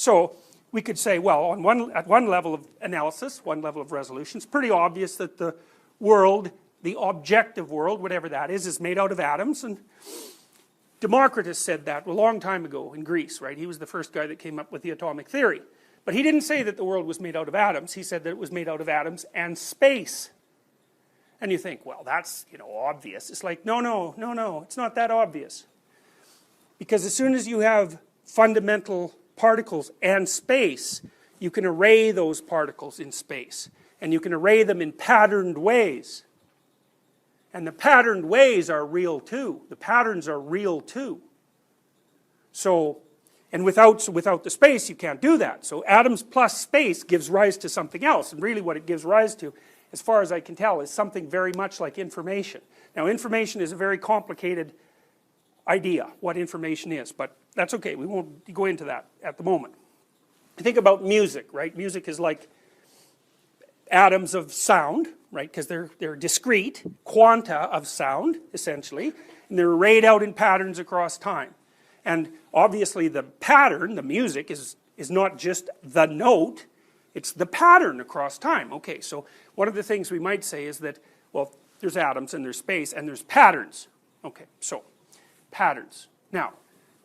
So we could say, well, at one level of analysis, one level of resolution, it's pretty obvious that the world, the objective world, whatever that is made out of atoms. And Democritus said that a long time ago in Greece, right? He was the first guy that came up with the atomic theory. But he didn't say that the world was made out of atoms. He said that it was made out of atoms and space. And you think, well, that's, obvious. It's like, no, it's not that obvious. Because as soon as you have fundamental particles and space, you can array those particles in space. And you can array them in patterned ways. And the patterned ways are real too. The patterns are real too. So, and without the space, you can't do that. So atoms plus space gives rise to something else. And really what it gives rise to, as far as I can tell, is something very much like information. Now, information is a very complicated idea, what information is. But that's okay, we won't go into that at the moment. Think about music, right? Music is like atoms of sound, right? Because they're discrete quanta of sound, essentially. And they're arrayed out in patterns across time. And obviously the pattern, the music, is not just the note, it's the pattern across time. Okay, so one of the things we might say is that, well, there's atoms and there's space and there's patterns. Okay, so, patterns. Now,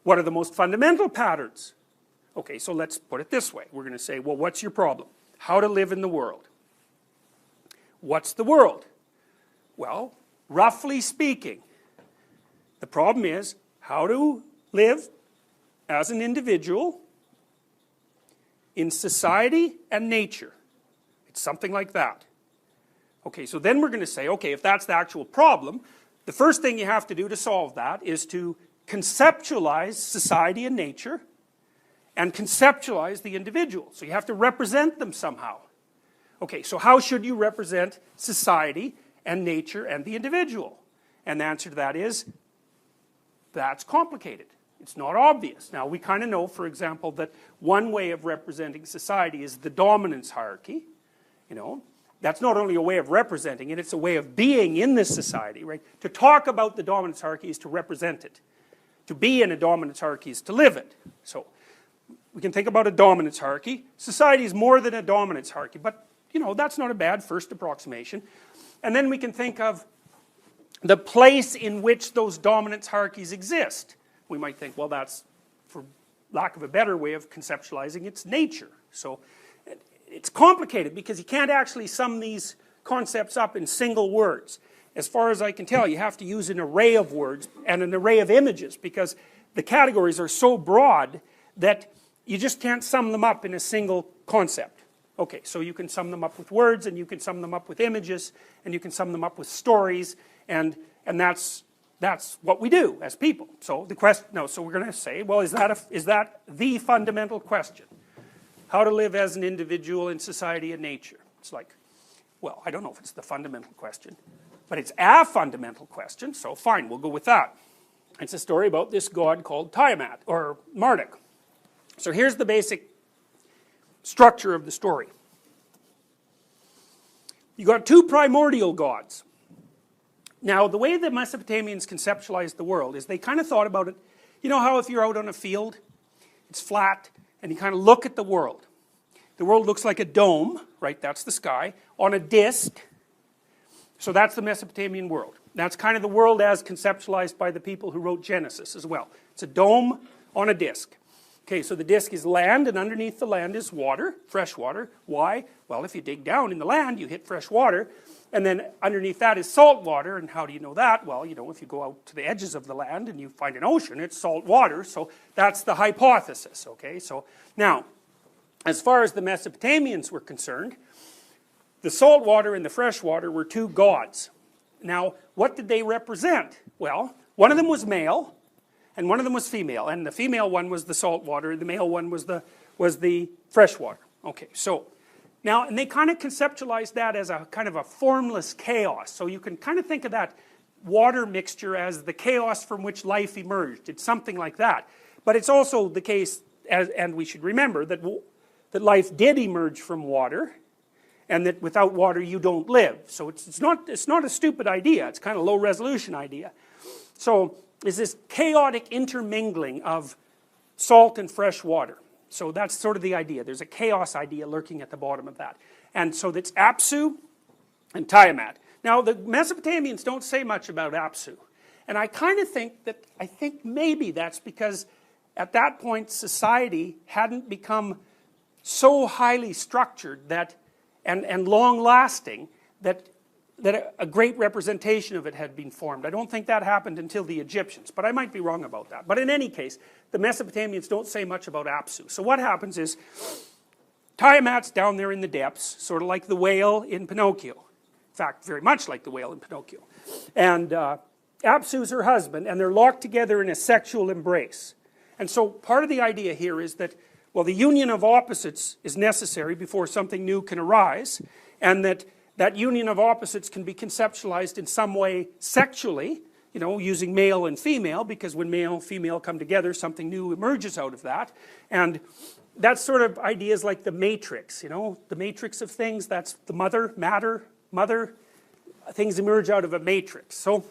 what are the most fundamental patterns? Okay, so let's put it this way. We're going to say, well, what's your problem? How to live in the world. What's the world? Well, roughly speaking, the problem is how to live as an individual in society and nature. It's something like that. Okay, so then we're going to say, okay, if that's the actual problem, the first thing you have to do to solve that is to conceptualize society and nature and conceptualize the individual. So you have to represent them somehow. Okay, so how should you represent society and nature and the individual? And the answer to that is, that's complicated. It's not obvious. Now, we kind of know, for example, that one way of representing society is the dominance hierarchy. That's not only a way of representing it, it's a way of being in this society, right? To talk about the dominance hierarchy is to represent it. To be in a dominance hierarchy is to live it. So, we can think about a dominance hierarchy. Society is more than a dominance hierarchy, but, that's not a bad first approximation. And then we can think of the place in which those dominance hierarchies exist. We might think, well, that's, for lack of a better way of conceptualizing, it's nature. So it's complicated because you can't actually sum these concepts up in single words. As far as I can tell, you have to use an array of words and an array of images because the categories are so broad that you just can't sum them up in a single concept. Okay, so you can sum them up with words, and you can sum them up with images, and you can sum them up with stories, and that's what we do as people. So the question, so we're going to say, well, is that the fundamental question? How to live as an individual in society and nature? It's like, well, I don't know if it's the fundamental question, but it's a fundamental question, so fine, we'll go with that. It's a story about this god called Tiamat, or Marduk. So here's the basic structure of the story. You got two primordial gods. Now, the way the Mesopotamians conceptualized the world is they kind of thought about it, you know how if you're out on a field, it's flat, and you kind of look at the world. The world looks like a dome, right, that's the sky, on a disc. So that's the Mesopotamian world. That's kind of the world as conceptualized by the people who wrote Genesis as well. It's a dome on a disc. Okay, so the disc is land, and underneath the land is water, fresh water. Why? Well, if you dig down in the land, you hit fresh water, and then underneath that is salt water, and how do you know that? Well, if you go out to the edges of the land and you find an ocean, it's salt water, so that's the hypothesis, okay? So, now, as far as the Mesopotamians were concerned, the salt water and the fresh water were two gods. Now, what did they represent? Well, one of them was male, and one of them was female, and the female one was the salt water, and the male one was the fresh water. Okay, so now, and they kind of conceptualized that as a kind of a formless chaos. So you can kind of think of that water mixture as the chaos from which life emerged. It's something like that. But it's also the case, and we should remember, that life did emerge from water, and that without water you don't live. So it's not a stupid idea. It's kind of a low resolution idea. So is this chaotic intermingling of salt and fresh water. So that's sort of the idea. There's a chaos idea lurking at the bottom of that. And so that's Apsu and Tiamat. Now the Mesopotamians don't say much about Apsu. And I kind of think that, maybe that's because at that point society hadn't become so highly structured that, and long lasting, that a great representation of it had been formed. I don't think that happened until the Egyptians, but I might be wrong about that. But in any case, the Mesopotamians don't say much about Apsu. So what happens is, Tiamat's down there in the depths, sort of like the whale in Pinocchio. In fact, very much like the whale in Pinocchio. And Apsu's her husband, and they're locked together in a sexual embrace. And so part of the idea here is that, well, the union of opposites is necessary before something new can arise, and that union of opposites can be conceptualized in some way sexually, you know, using male and female, because when male and female come together, something new emerges out of that. And that's sort of ideas like the matrix, you know, the matrix of things, that's the matter, things emerge out of a matrix. So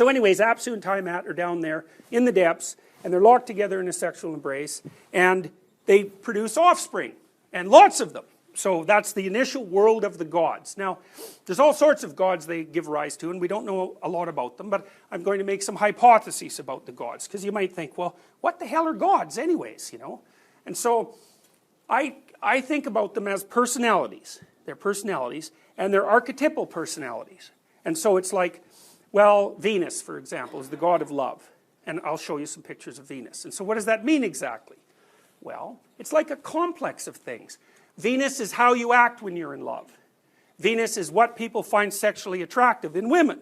anyways, Apsu and Tiamat are down there in the depths, and they're locked together in a sexual embrace, and they produce offspring, and lots of them. So that's the initial world of the gods. Now, there's all sorts of gods they give rise to, and we don't know a lot about them, but I'm going to make some hypotheses about the gods, because you might think, well, what the hell are gods anyways, you know? And so, I think about them as personalities. They're personalities, and they're archetypal personalities. And so it's like, well, Venus, for example, is the god of love. And I'll show you some pictures of Venus. And so what does that mean exactly? Well, it's like a complex of things. Venus is how you act when you're in love. Venus is what people find sexually attractive in women.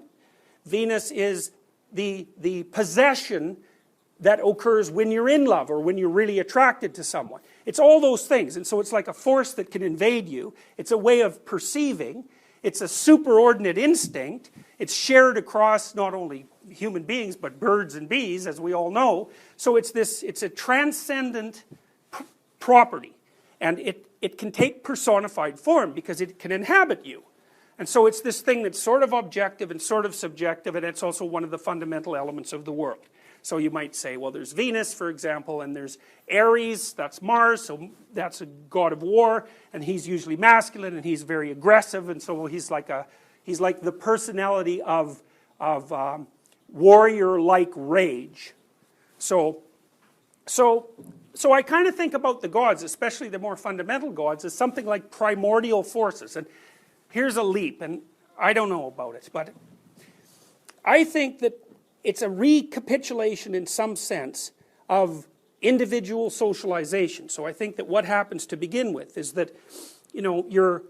Venus is the possession that occurs when you're in love or when you're really attracted to someone. It's all those things, and so it's like a force that can invade you. It's a way of perceiving. It's a superordinate instinct. It's shared across not only human beings but birds and bees, as we all know. So it's a transcendent property, and it can take personified form because it can inhabit you. And so it's this thing that's sort of objective and sort of subjective, and it's also one of the fundamental elements of the world. So you might say, well, there's Venus, for example, and there's Ares, that's Mars, so that's a god of war, and he's usually masculine, and he's very aggressive, and so he's like the personality of warrior-like rage. So I kind of think about the gods, especially the more fundamental gods, as something like primordial forces. And here's a leap, and I don't know about it, but I think that it's a recapitulation in some sense of individual socialization. So I think that what happens to begin with is that, you know,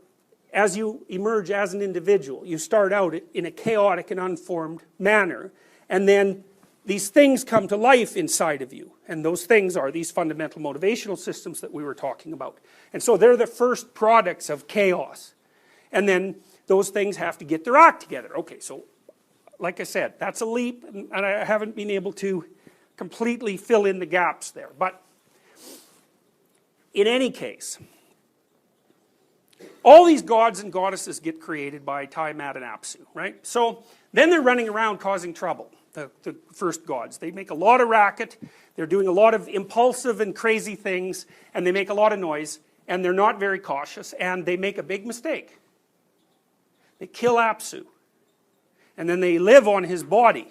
as you emerge as an individual, you start out in a chaotic and unformed manner, and then these things come to life inside of you, and those things are these fundamental motivational systems that we were talking about. And so they're the first products of chaos, and then those things have to get their act together. Okay, so like I said, that's a leap, and I haven't been able to completely fill in the gaps there. But in any case, all these gods and goddesses get created by Tiamat and Apsu, right? So then they're running around causing trouble, the first gods. They make a lot of racket, they're doing a lot of impulsive and crazy things, and they make a lot of noise, and they're not very cautious, and they make a big mistake. They kill Apsu. And then they live on his body.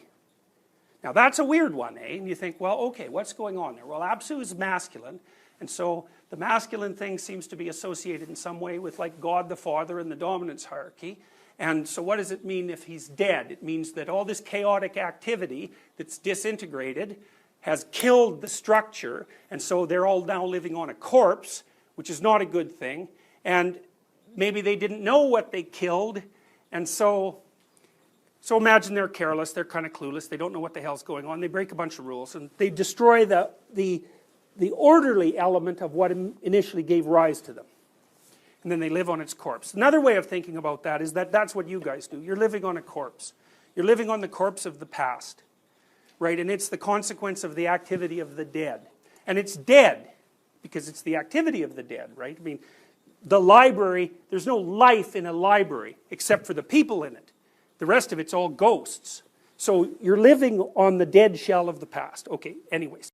Now that's a weird one, eh? And you think, well, okay, what's going on there? Well, Apsu is masculine, and so the masculine thing seems to be associated in some way with like God the Father and the dominance hierarchy. And so what does it mean if he's dead? It means that all this chaotic activity that's disintegrated has killed the structure, and so they're all now living on a corpse, which is not a good thing. And maybe they didn't know what they killed, and so imagine they're careless, they're kind of clueless, they don't know what the hell's going on, they break a bunch of rules, and they destroy the orderly element of what initially gave rise to them. And then they live on its corpse. Another way of thinking about that is that that's what you guys do. You're living on a corpse. You're living on the corpse of the past, right? And it's the consequence of the activity of the dead. And it's dead because it's the activity of the dead, right? I mean, the library, there's no life in a library except for the people in it. The rest of it's all ghosts. So you're living on the dead shell of the past. Okay, anyways.